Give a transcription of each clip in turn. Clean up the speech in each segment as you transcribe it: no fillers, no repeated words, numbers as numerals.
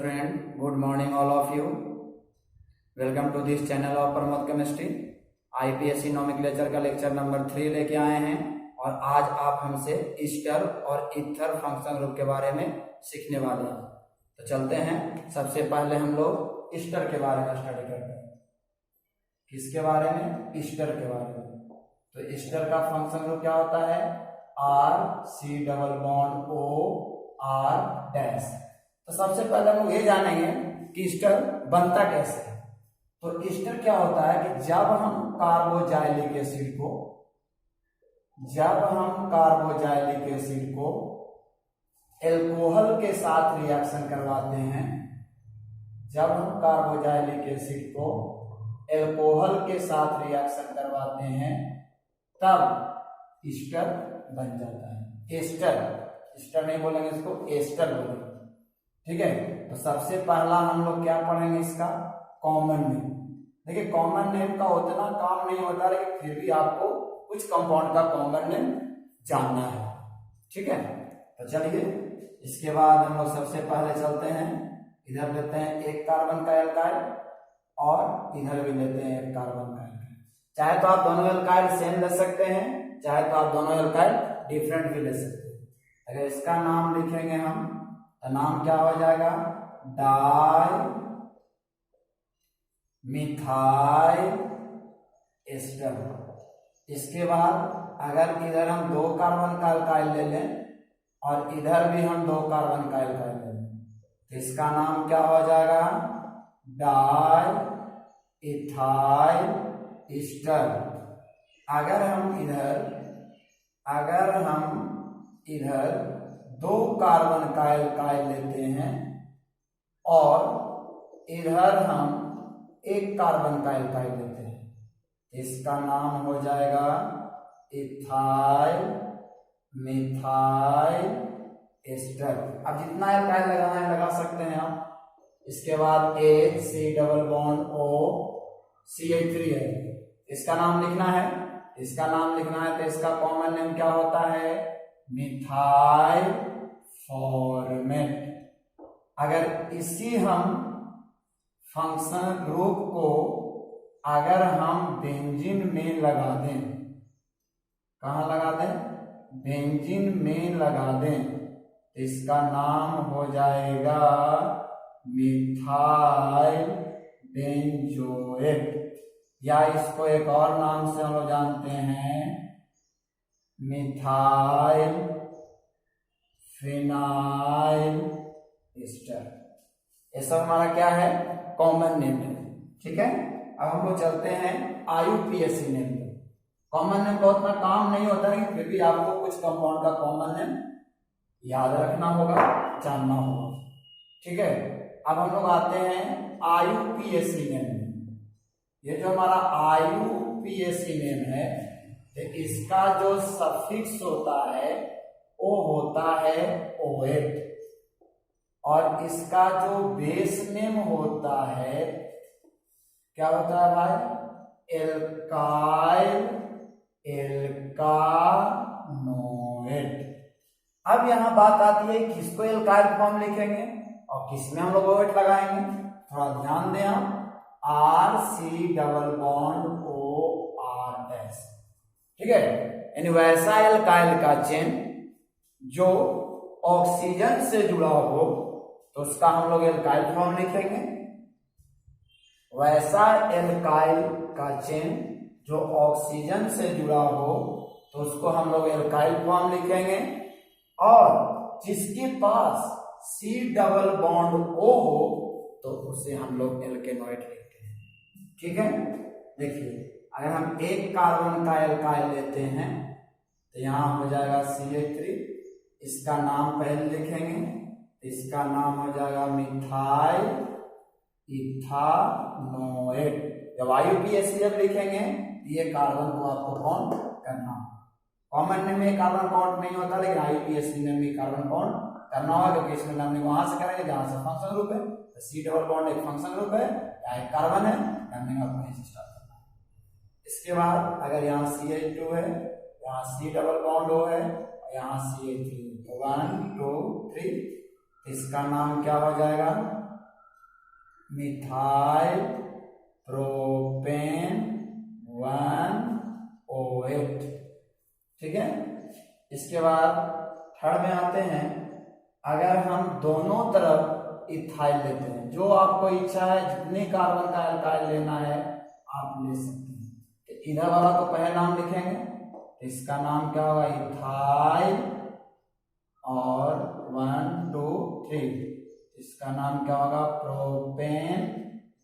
Friend, good morning all of you. Welcome to this channel of Pramod chemistry. IPSC nomenclature का lecture number 3 लेके आए हैं और आज आप हमसे ईस्टर और ईथर फंक्शन ग्रुप के बारे में सीखने वाले हैं। तो चलते हैं, सबसे पहले हम लोग ईस्टर के बारे में स्टडी करते हैं। किसके बारे में? ईस्टर के बारे में। तो ईस्टर का फंक्शन ग्रुप क्या होता है? R C double bond O R dash. तो सबसे पहले हम लोग ये जानेंगे कि ईस्टर बनता कैसे है। तो ईस्टर क्या होता है कि जब हम कार्बोजाइलिक एसिड को एल्कोहल के साथ रिएक्शन करवाते हैं, जब हम कार्बोजाइलिक एसिड को एल्कोहल के साथ रिएक्शन करवाते हैं तब ईस्टर बन जाता है। ईस्टर नहीं बोलेंगे, इसको एस्टर बोलेंगे। ठीक है, तो सबसे पहला हम लोग क्या पढ़ेंगे? इसका कॉमन नेम। देखिए, कॉमन नेम का उतना काम नहीं होता, लेकिन फिर भी आपको कुछ कंपाउंड का कॉमन नेम जानना है। ठीक है, तो चलिए इसके बाद हम लोग सबसे पहले चलते हैं, इधर लेते हैं एक कार्बन का एल्काइल और इधर भी लेते हैं एक कार्बन का एल्काइल। चाहे तो आप दोनों एल्काइल सेम ले सकते हैं, चाहे तो आप दोनों एल्काइल डिफरेंट भी ले सकते हैं। अगर इसका नाम लिखेंगे हम तो नाम क्या हो जाएगा? Dimethyl ester. इसके बाद अगर इधर हम 2 कार्बन का एल्काइल ले लें और इधर भी हम 2 कार्बन का एल्काइल ले लें तो इसका नाम क्या हो जाएगा? Di ethyl Easter. अगर हम इधर 2 कार्बन का एल्काइल लेते हैं और इधर हम 1 कार्बन का एल्काइल लेते हैं, इसका नाम हो जाएगा इथाइल मिथाइल एस्टर। अब जितना एल्काइल लगाना है लगा सकते हैं आप। इसके बाद HC double bond O CH3 है, इसका नाम लिखना है। तो इसका कॉमन नेम क्या होता है? Methyl formate. अगर इसी हम फंक्शन ग्रुप को अगर हम बेंजीन में लगा दें, कहाँ लगा दें? बेंजीन में लगा दें तो इसका नाम हो जाएगा मिथाइल बेंजोएट, या इसको एक और नाम से हम लोग जानते हैं मिथाइल फिनाइल ईस्टर। ये सब हमारा क्या है? कॉमन नेम है। ठीक है, अब हम लोग चलते हैं IUPAC नेम पे। कॉमन नेम का उतना काम नहीं होता, लेकिन फिर भी आपको कुछ कंपाउंड का कॉमन नेम याद रखना होगा, जानना होगा। ठीक है, अब हम लोग आते हैं IUPAC नेम में। ये जो हमारा IUPAC नेम है, तो इसका जो सफिक्स होता है वो होता है OH और इसका जो बेस नेम होता है क्या होता है भाई? एल्काइल एल्कानोएट। अब यहां बात आती है किसको एल्काइल फॉर्म लिखेंगे और किसमें हम लोग OH लगाएंगे। थोड़ा ध्यान दें आप। RC double bond OR dash. ठीक है, यानी वैसा एल्काइल का चेन जो ऑक्सीजन से जुड़ा हो तो उसका हम लोग एल्काइल फॉर्म लिखेंगे। वैसा एल्काइल का चेन जो ऑक्सीजन से जुड़ा हो तो उसको हम लोग एल्काइल फॉर्म लिखेंगे, और जिसके पास C डबल बॉन्ड O हो तो उसे हम लोग एल्केनोइड लिखते हैं। ठीक है, देखिए अगर हम 1 कार्बन का एल्काइल लेते हैं तो यहां हो जाएगा CH3, इसका नाम पहले लिखेंगे, इसका नाम हो जाएगा मिथाइल इथानोएट। जब IUPAC जब लिखेंगे ये कार्बन को आपको काउंट करना होगा। कॉमन नेम में कार्बन काउंट नहीं होता, लेकिन IUPAC नेम में कार्बन काउंट करना होगा, क्योंकि इसमें नंबरिंग वहां से करेंगे जहां से फंक्शन ग्रुप है। तो C डबल बॉन्ड एक फंक्शन ग्रुप है या एक कार्बन है, नंबरिंग आपको वहीं से स्टार्ट करना है। इसके बाद अगर यहाँ CH2 है, यहाँ C डबल बॉन्ड O है, यहाँ CH3 1 2 3 इसका नाम क्या हो जाएगा, मिथाइल प्रोपेन 1OH। ठीक है, इसके बाद थर्ड में आते हैं। अगर हम दोनों तरफ इथाइल लेते हैं, जो आपको इच्छा है जितने कार्बन का एल्काइल लेना है आप ले सकते हैं। तो इधर वाला तो पहले नाम लिखेंगे, इसका नाम क्या होगा, इथाइल, और 1 2 3 इसका नाम क्या होगा, प्रोपेन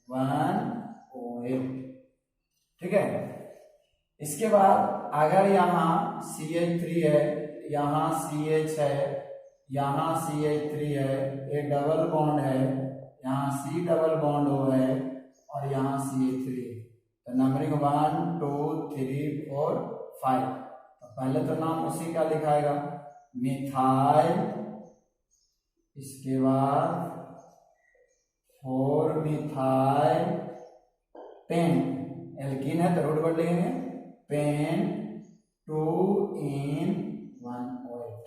1OH। ठीक है, इसके बाद अगर यहाँ CH3 है, यहाँ CH है, यहाँ CH3 है, ये डबल बॉन्ड है, यहाँ C डबल बॉन्ड O है, और यहाँ CH3 है, तो नंबरिंग 1 2 3 4 5। तो पहले तो नाम उसी का लिखाएगा, मिथाइल, इसके बाद 4 मिथाइल पेन, एल्कीन है तो रोड वर्ड लिखेंगे, पेन 2 in 1OH।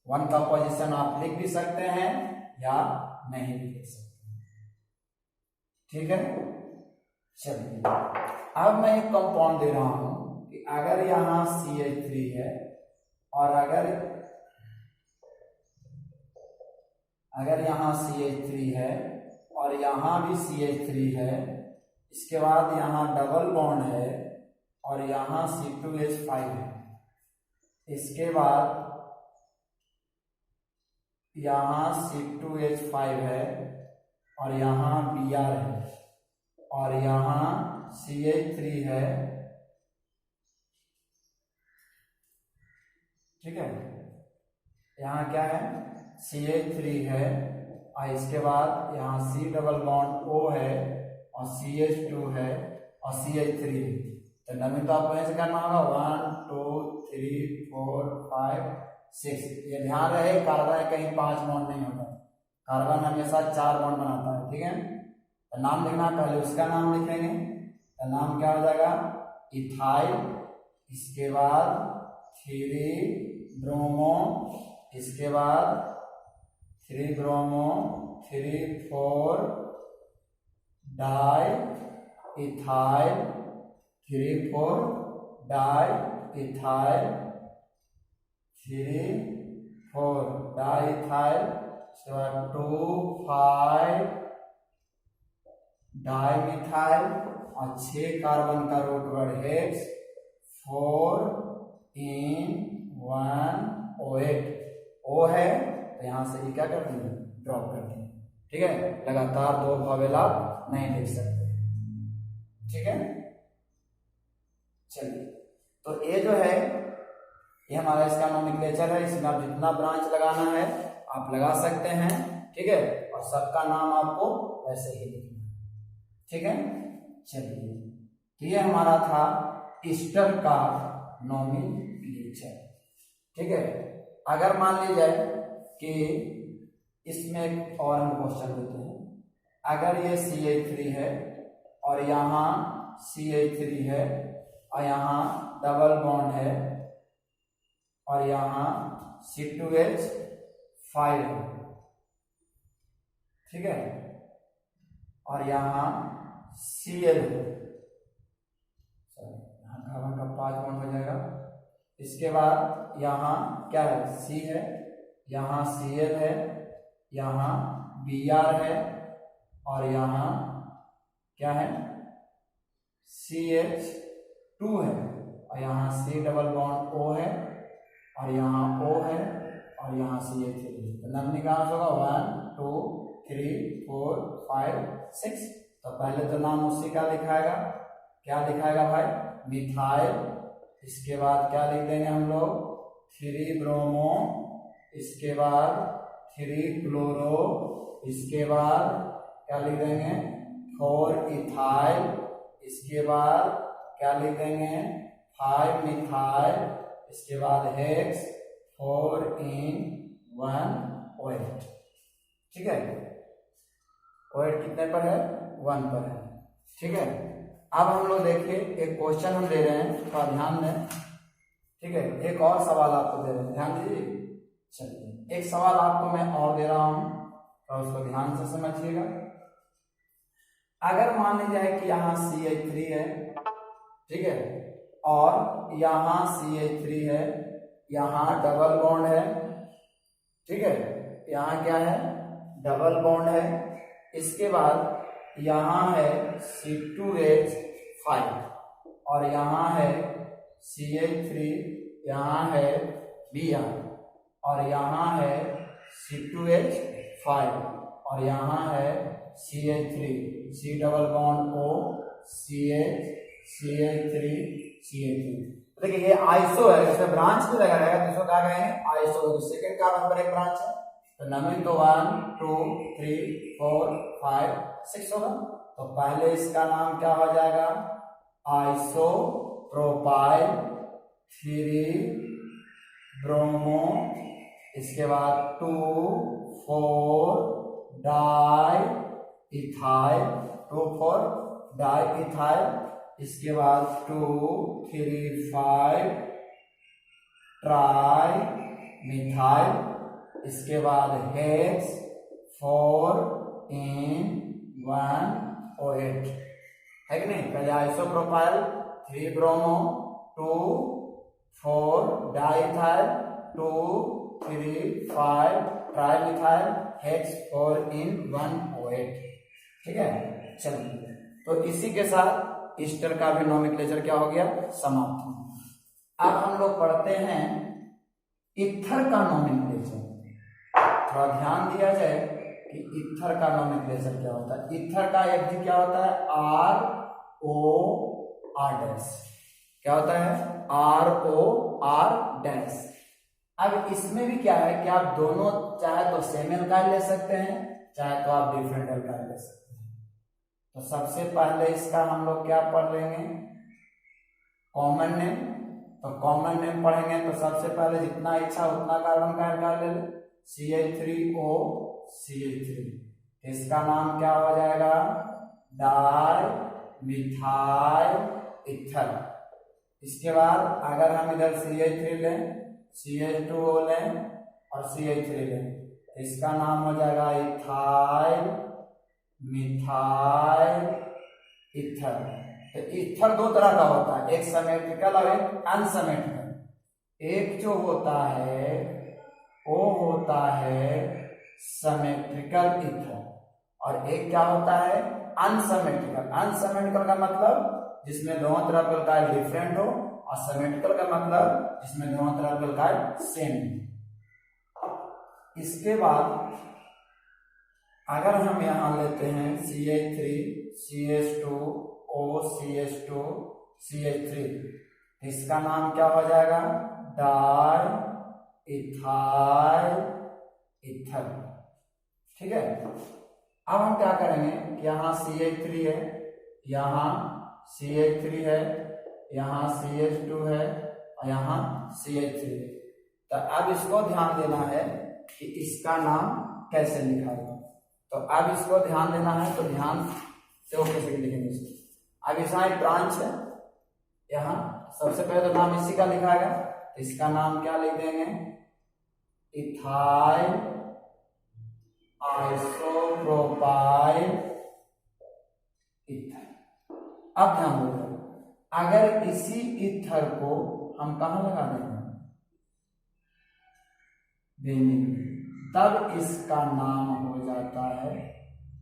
1 का पोजीशन आप लिख भी सकते हैं या नहीं भी लिख सकते हैं। ठीक है, चलिए अब मैं एक कंपाउंड दे रहा हूं कि अगर यहाँ CH3 है और अगर यहाँ CH3 है और यहाँ भी CH3 है, इसके बाद यहाँ डबल बॉन्ड है और यहाँ C2H5 है, इसके बाद यहाँ C2H5 है और यहाँ Br है और यहाँ CH3 है। ठीक है, यहाँ क्या है, CH3 है और इसके बाद यहाँ C डबल बॉन्ड O है और CH2 है और CH3 है। तो नंबर तो आपको ऐसे करना होगा 1 2 3 4 5 6। ये ध्यान रहे कार्बन कहीं 5 बॉन्ड नहीं होता, कार्बन हमेशा 4 बॉन्ड बनाता है। ठीक है, तो नाम लिखना, पहले उसका नाम लिखेंगे, तो नाम क्या हो जाएगा, इथाइल, इसके बाद 3 ब्रोमो, इसके बाद 3 bromo 3 4 di ethyl 3 4 di ethyl 3 4 di ethyl, इसके बाद 2 5 डाई मिथाइल और 6 कार्बन का root word hex 4 in 1OH। O है तो यहां से क्या करते हैं, ड्रॉप करते हैं। ठीक है, लगातार 2 वॉवेल आप नहीं लिख सकते। ठीक है, चलिए तो ये जो है ये हमारा इसका नोमेनक्लेचर है, इसमें आप जितना ब्रांच लगाना है आप लगा सकते हैं। ठीक है, और सबका नाम आपको वैसे ही लिखना है। ठीक है, चलिए तो ये हमारा था ईस्टर का नोमेनक्लेचर। ठीक है, अगर मान ली जाए कि इसमें एक और हम क्वेश्चन देते हैं, अगर ये CH3 है और यहाँ CH3 है और यहाँ डबल बॉन्ड है और यहाँ C2H5 है। ठीक है, और यहाँ Cl है, यहाँ कार्बन का 5 बॉन्ड हो जाएगा। इसके बाद यहाँ क्या है, C है, यहाँ Cl है, यहाँ Br है और यहाँ क्या है, CH2 है और यहाँ C डबल बॉन्ड O है और यहाँ O है और यहाँ CH3 है। तो नंबर कहाँ से होगा, 1 2 3 4 5 6। तो पहले तो नाम उसी का लिखाएगा, क्या लिखाएगा भाई, मिथाइल, इसके बाद क्या लिख देंगे हम लोग, 3 ब्रोमो, इसके बाद 3 क्लोरो, इसके बाद क्या लिख देंगे, 4 इथाइल, इसके बाद क्या लिख देंगे, 5 मिथाइल, इसके बाद हेक्स 4 in 1OH। ठीक है, OH कितने पर है, 1 पर है। ठीक है, अब हम लोग देखिए एक क्वेश्चन हम दे रहे हैं, थोड़ा ध्यान दें। ठीक है, एक और सवाल आपको दे रहे हैं, ध्यान दीजिए। चलिए एक सवाल आपको मैं और दे रहा हूं, तो उसको ध्यान से समझिएगा। अगर मान ली जाए कि यहाँ CH3 है, ठीक है, और यहाँ CH3 है, यहाँ डबल बॉन्ड है, ठीक है, यहाँ क्या है, डबल बॉन्ड है। इसके बाद यहाँ है C2H5 और यहाँ है CH3, यहाँ है Br और यहाँ है C2H5 और यहाँ है CH3, C double bond O, CH3 देखिए ये आइसो है, इसमें ब्रांच भी लगा रहेगा, तो इसको क्या कहेंगे, आइसो। तो सेकंड कार्बन पर एक ब्रांच है, तो नंबर तो 1 2 3 4 5 6 होगा। तो पहले इसका नाम क्या हो जाएगा, आइसो प्रोपाइल 3 ब्रोमो, इसके बाद 2 4 डाई इथाइल, 2 4 डाई इथाइल, इसके बाद 2 3 5 ट्राई मिथाइल, इसके बाद हेक्स 4 in 1 OH है कि नहीं। पहले isopropyl 3 bromo 2 4 diethyl 2 3 5 trimethyl hex 4 in 1 OH, ठीक है। चलिए, तो इसी के साथ ईस्टर का भी नोमेनक्लेचर क्या हो गया, समाप्त। अब हम लोग पढ़ते हैं ईथर का नोमेनक्लेचर। थोड़ा ध्यान दिया जाए कि ईथर का नोमेनक्लेचर क्या होता है। ईथर का एक क्या होता है, ROR डैश, क्या होता है, ROR डैश। अब इसमें भी क्या है कि आप दोनों चाहे तो सेम एल्काइल ले सकते हैं, चाहे तो आप डिफरेंट एल्काइल ले सकते हैं। तो सबसे पहले इसका हम लोग क्या पढ़ लेंगे, कॉमन नेम। तो कॉमन नेम पढ़ेंगे तो सबसे पहले जितना इच्छा उतना कार्बन का एल्काइल ले लें, CH3O CH3, इसका नाम क्या हो जाएगा, डाई मिथाइल ईथर। इसके बाद अगर हम इधर CH3 लें, CH2O लें और CH3 लें, इसका नाम हो जाएगा इथाइल मिथाइल ईथर। तो ईथर दो तरह का होता है, एक सिमेट्रिकल और एक अनसिमेट्रिकल। एक जो होता है वो होता है सिमेट्रिकल ईथर और एक क्या होता है, अनसिमेट्रिकल। अनसिमेट्रिकल का मतलब जिसमें दोनों तरफ एल्काइल डिफरेंट हो, और सिमेट्रिकल का मतलब जिसमें दोनों तरफ एल्काइल सेम हो। इसके बाद अगर हम यहाँ लेते हैं CH3 CH2O CH2 CH3, इसका नाम क्या हो जाएगा, डाई इथाइल ईथर, ठीक है। अब हम क्या करेंगे कि यहाँ CH3 है, यहाँ CH3 है, यहाँ CH2 है और यहाँ CH3 है। तो अब इसको ध्यान देना है कि इसका नाम कैसे लिखा जाए। तो अब इसको ध्यान देना है, तो ध्यान से वो कैसे लिखेंगे इसको। अब इसका एक ब्रांच है, यहाँ सबसे पहले तो नाम इसी का लिखा गया, इसका नाम क्या लिख देंगे, इथाइल आइसोप्रोपाइल ईथर। अब ध्यान दो, अगर इसी ईथर को हम कहाँ लगा देंगे, बेंजीन, तब इसका नाम हो जाता है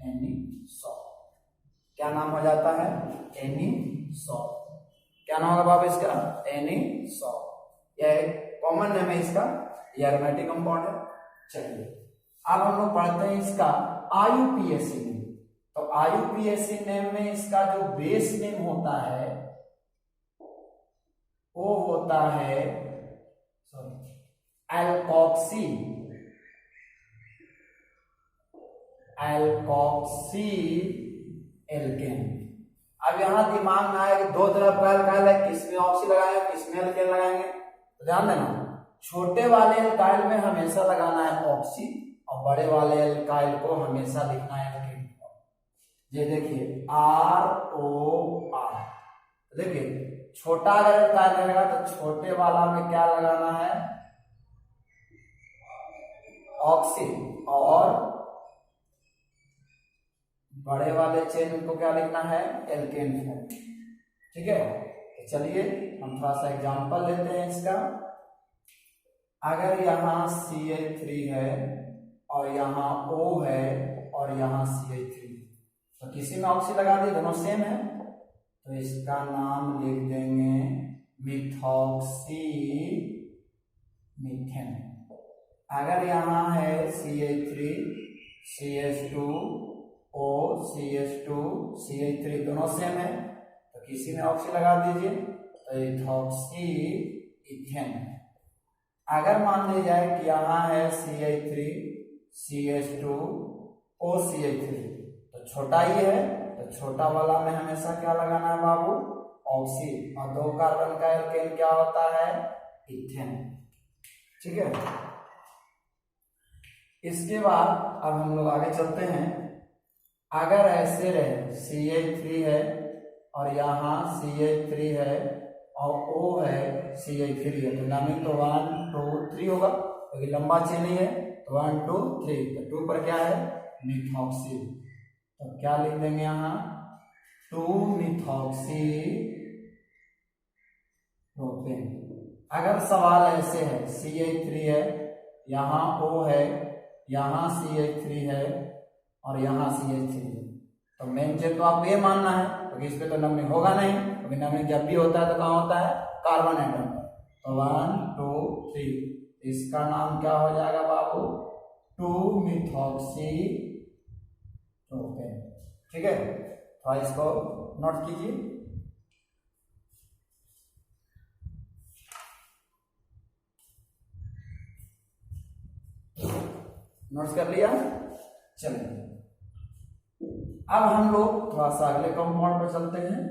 एनिसॉल। क्या नाम हो जाता है, एनिसॉल। क्या नाम होगा बाबा इसका, एनिसॉल। यह एक कॉमन नेम है इसका, यह एरोमेटिक कंपाउंड है। चलिए, अब हम लोग पढ़ते हैं इसका IUPAC नेम। तो IUPAC नेम में इसका जो बेस नेम होता है वो होता है एल्कोक्सी एल्केन। अब यहां दिमाग में आया कि दो तरफ का एल्काइल है, किसमें ऑक्सी लगाएंगे किसमें एल्केन लगाएंगे। तो ध्यान देना, छोटे वाले एल्काइल में हमेशा लगाना है ऑक्सी और बड़े वाले एल्काइल को हमेशा लिखना है एल्केन। ये देखिए ROR, देखिए छोटा अगर एल्काइल रहेगा तो छोटे वाला में क्या लगाना है, ऑक्सी, और बड़े वाले चेन को क्या लिखना है, एल्केन फॉर्म। ठीक है, तो चलिए हम थोड़ा सा एग्जांपल लेते हैं इसका। अगर यहाँ CH3 है और यहाँ O है और यहाँ CH3, तो किसी में ऑक्सी लगा दी, दोनों सेम है, तो इसका नाम लिख देंगे मिथॉक्सी मीथेन। अगर यहाँ है CH3 CH2 O CH2 CH3 दोनों सेम है, तो किसी में ऑक्सी लगा दीजिए, तो इथॉक्सी इथेन। अगर मान ली जाए कि यहाँ है CH3 CH2 O CH3, तो छोटा ही है, तो छोटा वाला में हमेशा क्या लगाना है बाबू, ऑक्सी, और 2 कार्बन का एल्केन क्या होता है, इथेन। ठीक है, इसके बाद अब हम लोग आगे चलते हैं। अगर ऐसे रहे CH3 है और यहाँ CH3 है और O है CH3 है, तो नामिक तो 1 2 3 होगा, क्योंकि लंबा चेन ही है, तो 1 2 3, तो 2 पर क्या है, मिथॉक्सी, तो क्या लिख देंगे यहाँ 2 मिथॉक्सी प्रोपेन। अगर सवाल ऐसे है CH3 है, यहाँ O है, यहाँ CH3 है और यहाँ CH3 है, तो मेन चेन तो आपको ये मानना है, क्योंकि इस पे तो नंबरिंग होगा नहीं, क्योंकि नंबरिंग जब भी होता है तो कहाँ होता है, कार्बन एटम पर। तो 1 2 3, इसका नाम क्या हो जाएगा बाबू, 2 मिथॉक्सी प्रोपेन। ठीक है, तो इसको नोट कीजिए। नोट्स कर लिया, चलिए अब हम लोग थोड़ा सा अगले कंपाउंड पर चलते हैं।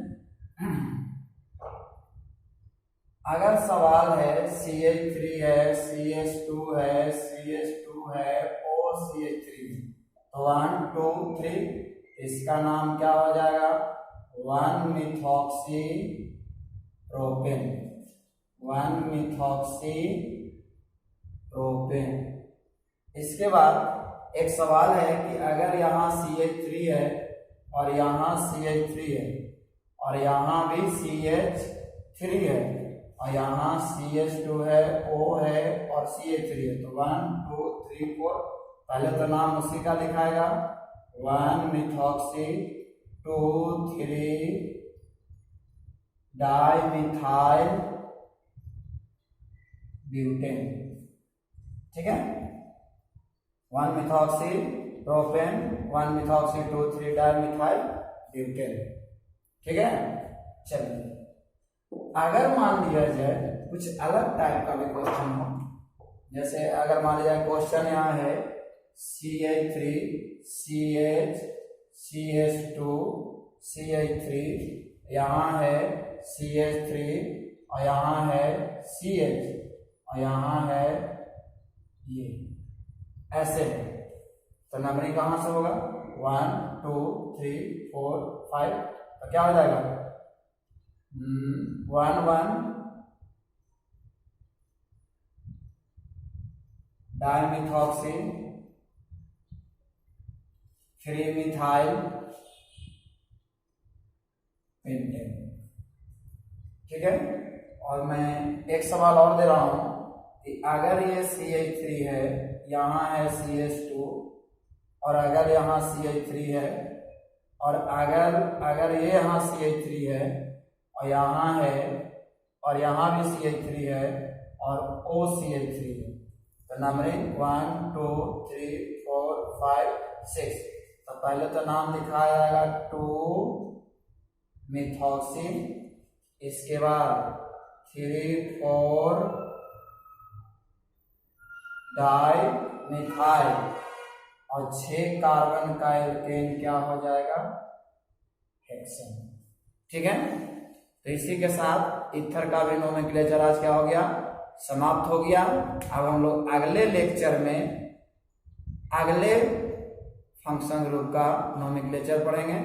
अगर सवाल है CH3 है CH2 है CH2 है O CH3, तो 1 2 3, इसका नाम क्या हो जाएगा, 1 मिथॉक्सी प्रोपेन, 1 मिथॉक्सी प्रोपेन। इसके बाद एक सवाल है कि अगर यहाँ CH3 है और यहाँ CH3 है और यहाँ भी CH3 है और यहाँ CH2 है, O है और CH3 है, तो 1 2 3 4, पहले तो नाम उसी का लिखाएगा, 1 मिथॉक्सी 2 3 डाइमिथाइल ब्यूटेन। ठीक है, 1 methoxy propane 1 methoxy 2 3 dimethyl butane. ठीक है, चलिए अगर मान लिया जाए कुछ अलग टाइप का भी क्वेश्चन हो, जैसे अगर मान लिया जाए क्वेश्चन यहाँ है CH3 CH CH2 CH3, यहाँ है CH3 और यहाँ है CH और यहाँ है ये, ऐसे है, तो नंबरिंग कहाँ से होगा, 1 2 3 4 5, तो क्या हो जाएगा 1 1 डाइमिथॉक्सी 3 मिथाइल पेंटेन। ठीक है, और मैं एक सवाल और दे रहा हूं कि अगर ये CH3 है, यहाँ है CH2 और अगर यहाँ CH3 है और अगर ये यहाँ CH3 है और यहाँ है और यहाँ भी CH3 है और OCH3 है, तो नंबरिंग 1 2 3 4 5 6, तो पहले तो नाम लिखा जाएगा 2 मिथॉक्सी, इसके बाद 3 4 डाइमिथाइल और 6 कार्बन का एल्केन क्या हो जाएगा, हेक्सेन। ठीक है, तो इसी के साथ ईथर का भी नोमेनक्लेचर आज क्या हो गया, समाप्त हो गया। अब हम लोग अगले लेक्चर में अगले फंक्शन ग्रुप का नोमेनक्लेचर पढ़ेंगे।